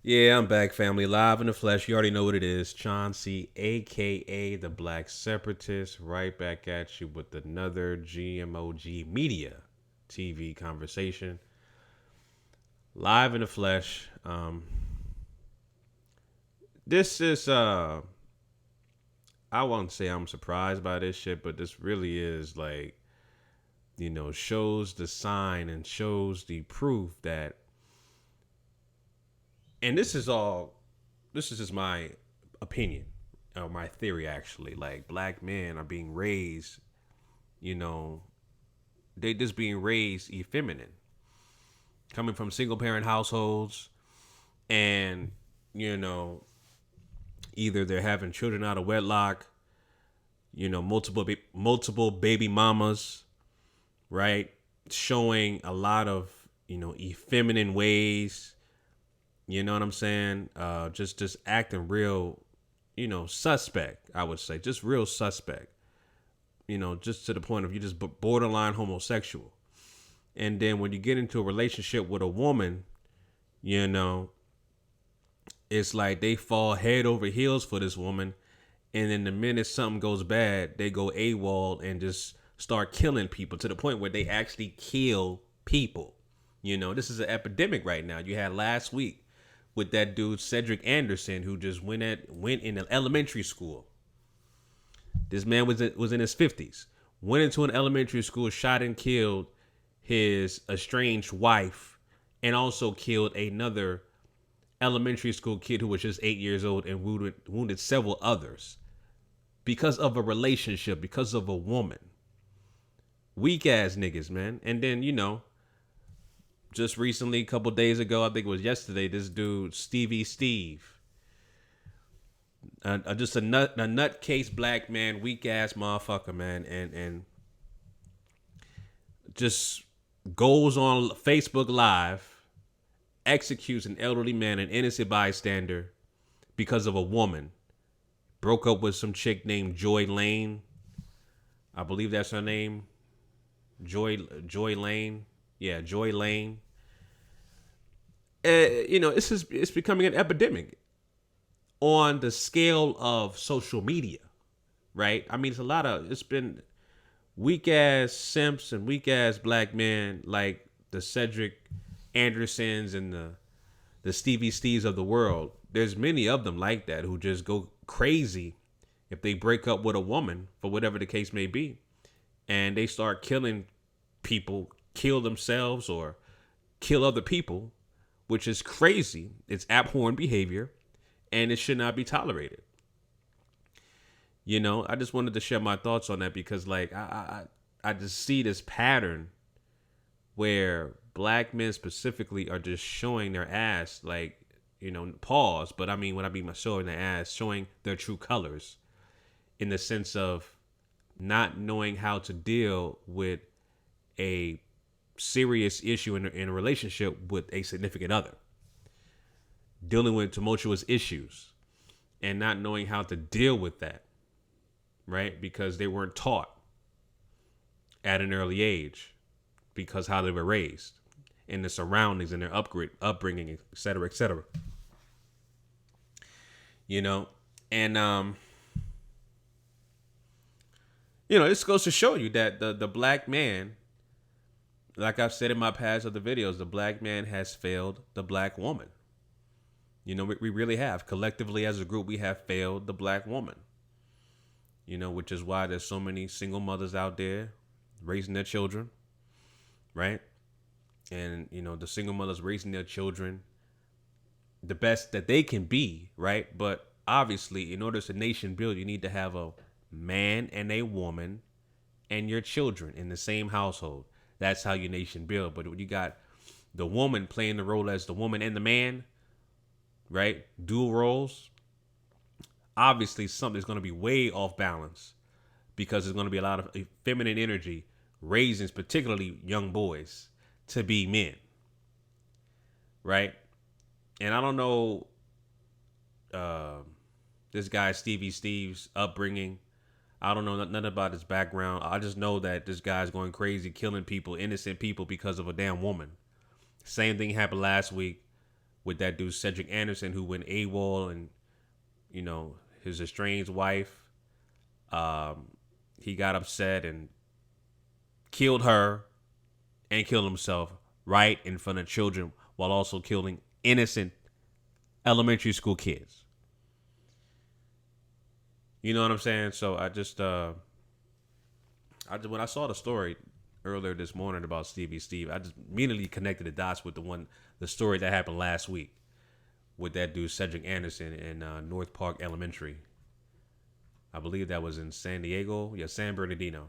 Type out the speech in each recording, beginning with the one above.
Yeah, I'm back, family. Live in the flesh. You already know what it is. Chauncey, aka the Black Separatist, right back at you with another GMOG Media TV conversation. Live in the flesh. This is I won't say I'm surprised by this shit, but this really is like, shows the sign and shows the proof that, and this is just my opinion or my theory actually. Like, black men are being raised, you know, they just being raised effeminate, coming from single parent households, and you know, either they're having children out of wedlock, multiple baby mamas, right? Showing a lot of effeminate ways. You know what I'm saying? Just acting real, suspect. I would say just real suspect. Just to the point of you just borderline homosexual. And then when you get into a relationship with a woman, you know, it's like they fall head over heels for this woman. And then the minute something goes bad, they go AWOL and just start killing people to the point where they actually kill people. This is an epidemic right now. You had last week with that dude Cedric Anderson who just went in an elementary school. This man was in his 50s. Went into an elementary school, shot and killed his estranged wife, and also killed another elementary school kid who was just 8 years old and wounded several others because of a relationship, because of a woman. Weak ass niggas, man. And then, just recently, a couple days ago, I think it was yesterday, this dude, Stevie, just a nutcase black man, weak ass motherfucker, man, and just goes on Facebook Live, executes an elderly man, an innocent bystander, because of a woman. Broke up with some chick named Joy Lane. I believe that's her name. Joy Lane. Yeah, Joy Lane. It's becoming an epidemic on the scale of social media, right? I mean, it's been weak ass simps and weak ass black men like the Cedric Andersons and the Stevie Steves of the world. There's many of them like that who just go crazy if they break up with a woman for whatever the case may be, and they start killing people, kill themselves or kill other people, which is crazy. It's abhorrent behavior, and it should not be tolerated. I just wanted to share my thoughts on that because, like, I just see this pattern where black men specifically are just showing their ass, like, pause. But I mean, when I mean by showing their ass, showing their true colors in the sense of not knowing how to deal with a serious issue in a relationship with a significant other, dealing with tumultuous issues and not knowing how to deal with that, right? Because they weren't taught at an early age because how they were raised in the surroundings and their upbringing, et cetera, et cetera. And this goes to show you that the black man, like I've said in my past other videos, the black man has failed the black woman. We really have. Collectively as a group, we have failed the black woman. Which is why there's so many single mothers out there raising their children, right? And, the single mothers raising their children the best that they can be, right? But obviously, in order to nation build, you need to have a man and a woman and your children in the same household. That's how your nation build. But when you got the woman playing the role as the woman and the man, right? Dual roles. Obviously, something's going to be way off balance because there's going to be a lot of feminine energy raising, particularly young boys, to be men, right? And I don't know this guy Stevie Steve's upbringing. I don't know nothing about his background. I just know that this guy's going crazy, killing people, innocent people, because of a damn woman. Same thing happened last week with that dude Cedric Anderson who went AWOL, and his estranged wife. He got upset and killed her and killed himself right in front of children while also killing innocent elementary school kids. You know what I'm saying? So when I saw the story earlier this morning about Steve, I just immediately connected the dots with the story that happened last week with that dude Cedric Anderson in North Park Elementary. I believe that was in San Diego. Yeah, San Bernardino.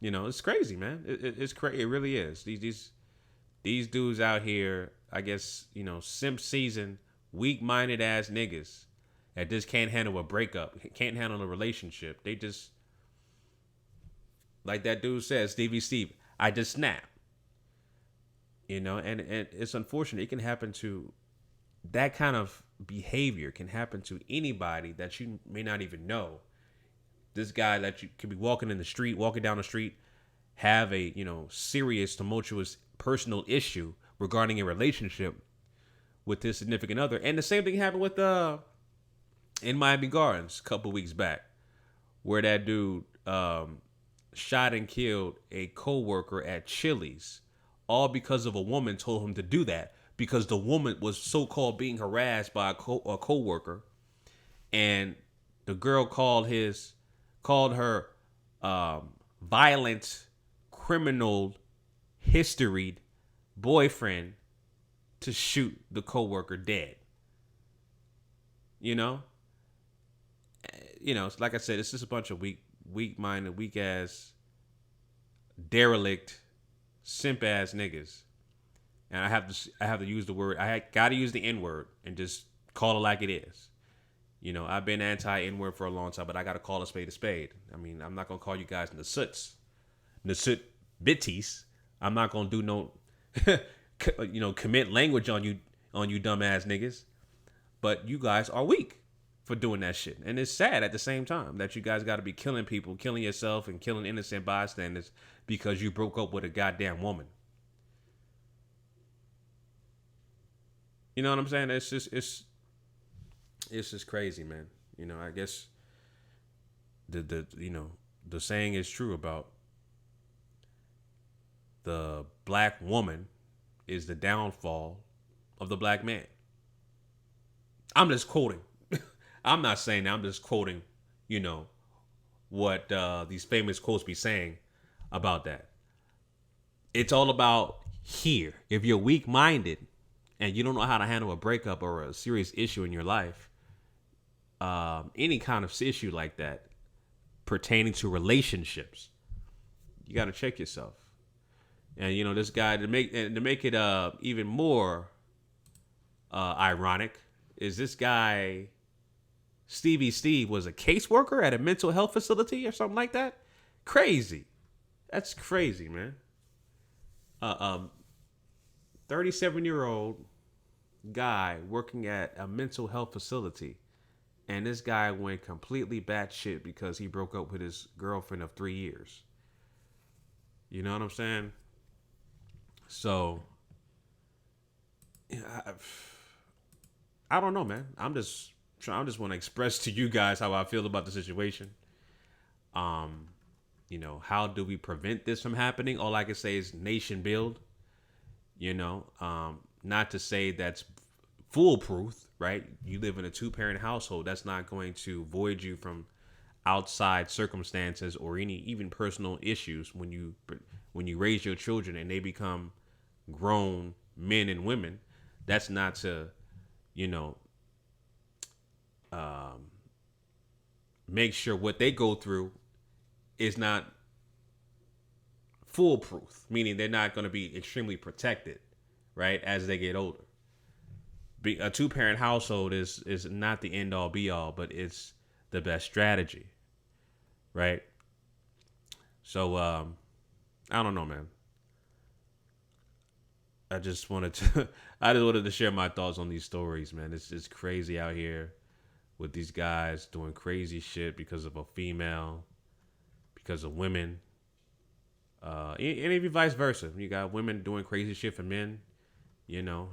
It's crazy, man. It's crazy. It really is. These dudes out here, I guess, simp season, weak-minded ass niggas that just can't handle a breakup, can't handle a relationship. They just, like that dude says, Steve, I just snap. And it's unfortunate. It can happen to, that kind of behavior can happen to anybody that you may not even know. This guy that you could be walking down the street, have a, serious, tumultuous personal issue regarding a relationship with his significant other. And the same thing happened with in Miami Gardens a couple weeks back, where that dude shot and killed a coworker at Chili's, all because of a woman told him to do that, because the woman was so-called being harassed by a coworker, and the girl called her violent, criminal, historied boyfriend to shoot the coworker dead. Like I said, it's just a bunch of weak-minded, weak-ass, derelict, simp-ass niggas. And I have to use the word. I got to use the N-word and just call it like it is. I've been anti-N-word for a long time, but I got to call a spade a spade. I mean, I'm not going to call you guys Nasut bitties. I'm not going to do no, commit language on you dumbass niggas. But you guys are weak for doing that shit. And it's sad at the same time that you guys got to be killing people, killing yourself, and killing innocent bystanders because you broke up with a goddamn woman. You know what I'm saying? It's just crazy, man. I guess the saying is true about the black woman is the downfall of the black man. I'm just quoting. I'm not saying that. I'm just quoting, what these famous quotes be saying about that. It's all about here. If you're weak-minded and you don't know how to handle a breakup or a serious issue in your life, any kind of issue like that pertaining to relationships, you got to check yourself. And this guy, to make it even more ironic, is this guy Stevie was a caseworker at a mental health facility or something like that. Crazy. That's crazy, man. 37-year-old guy working at a mental health facility, and this guy went completely batshit because he broke up with his girlfriend of 3 years. You know what I'm saying? So, I don't know, man. I just want to express to you guys how I feel about the situation. How do we prevent this from happening? All I can say is nation build. Not to say that's foolproof, right? You live in a 2-parent household. That's not going to void you from outside circumstances or any even personal issues when you raise your children and they become grown men and women. That's not to, make sure what they go through is not foolproof, meaning they're not going to be extremely protected, right, as they get older. A 2-parent household is not the end all be all, but it's the best strategy, right? So I don't know, man. I just wanted to share my thoughts on these stories, man. It's just crazy out here with these guys doing crazy shit because of a female, because of women, and even vice versa. You got women doing crazy shit for men, you know,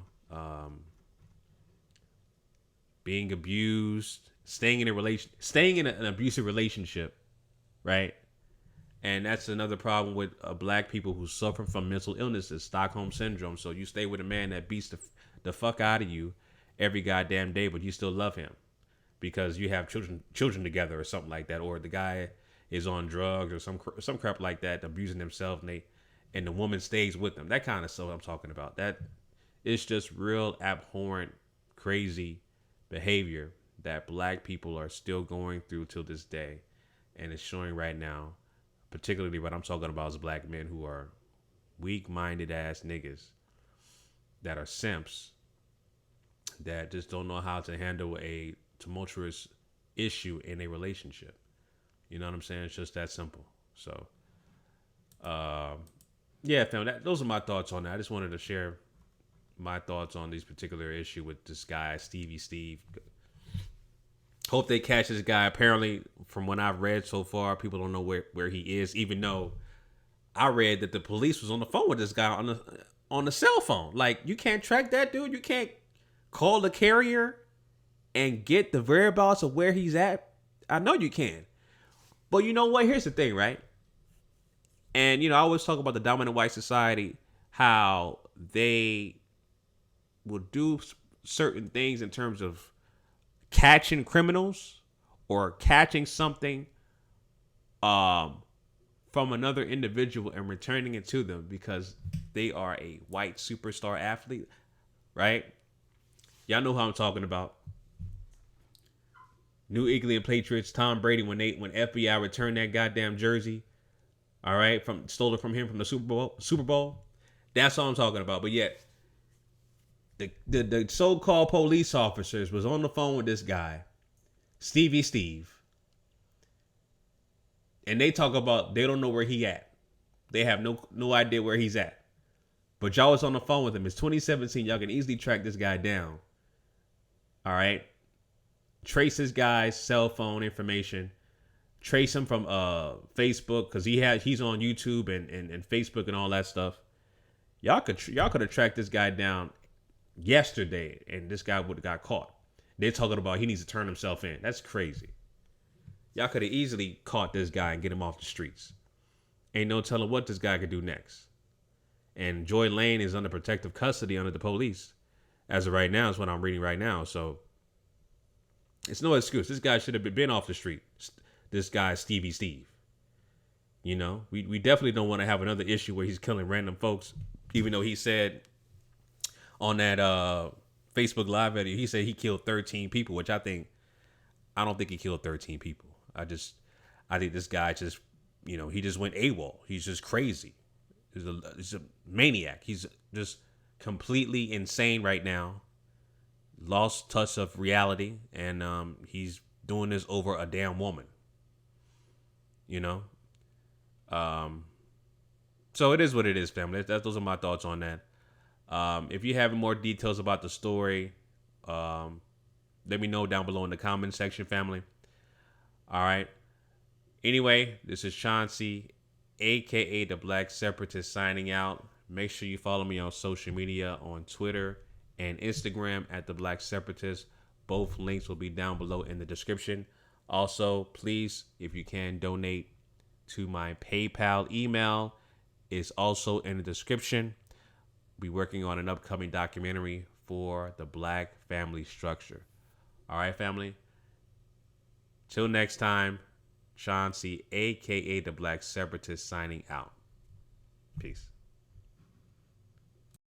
being abused, staying in an abusive relationship, right? And that's another problem with black people who suffer from mental illnesses, Stockholm syndrome. So you stay with a man that beats the fuck out of you every goddamn day, but you still love him because you have children together or something like that, or the guy is on drugs or some crap like that, abusing himself, and the woman stays with them. That kind of stuff I'm talking about. That it's just real abhorrent, crazy behavior that black people are still going through till this day, and it's showing right now. Particularly, what I'm talking about is black men who are weak-minded ass niggas that are simps that just don't know how to handle a tumultuous issue in a relationship. You know what I'm saying? It's just that simple. So, yeah, fam, those are my thoughts on that. I just wanted to share my thoughts on this particular issue with this guy, Steve. Hope they catch this guy. Apparently, from what I've read so far, people don't know where he is, even though I read that the police was on the phone with this guy on the cell phone. Like, you can't track that dude. You can't call the carrier and get the whereabouts of where he's at. I know you can. But you know what? Here's the thing, right? And, I always talk about the dominant white society, how they will do certain things in terms of catching criminals or catching something from another individual and returning it to them because they are a white superstar athlete, right? Y'all know who I'm talking about. New England Patriots, Tom Brady, when FBI returned that goddamn jersey, all right, stole it from him from the Super Bowl. That's all I'm talking about. But yet, the so-called police officers was on the phone with this guy, Steve, and they talk about they don't know where he at. They have no idea where he's at. But y'all was on the phone with him. It's 2017. Y'all can easily track this guy down. All right. Trace this guy's cell phone information. Trace him from Facebook because he's on YouTube and Facebook and all that stuff. Y'all could have tracked this guy down yesterday, and this guy would have got caught. They're talking about he needs to turn himself in. That's crazy. Y'all could have easily caught this guy and get him off the streets. Ain't no telling what this guy could do next. And Joy Lane is under protective custody under the police. As of right now, is what I'm reading right now. So it's no excuse. This guy should have been off the street. This guy, Steve. We definitely don't want to have another issue where he's killing random folks, even though he said on that Facebook Live video, he said he killed 13 people, which I don't think he killed 13 people. I think this guy just, he just went AWOL. He's just crazy. He's a maniac. He's just completely insane right now. Lost touch of reality, and he's doing this over a damn woman. So it is what it is, family. Those are my thoughts on that. If you have more details about the story, let me know down below in the comment section, family. All right. Anyway, this is Chauncey, aka the Black Separatist, signing out. Make sure you follow me on social media on Twitter and Instagram at the Black Separatist. Both links will be down below in the description. Also, please, if you can, donate to my PayPal email. It's also in the description. Be working on an upcoming documentary for the Black family structure. All right, family. Till next time, Chauncey, aka the Black Separatist, signing out. Peace.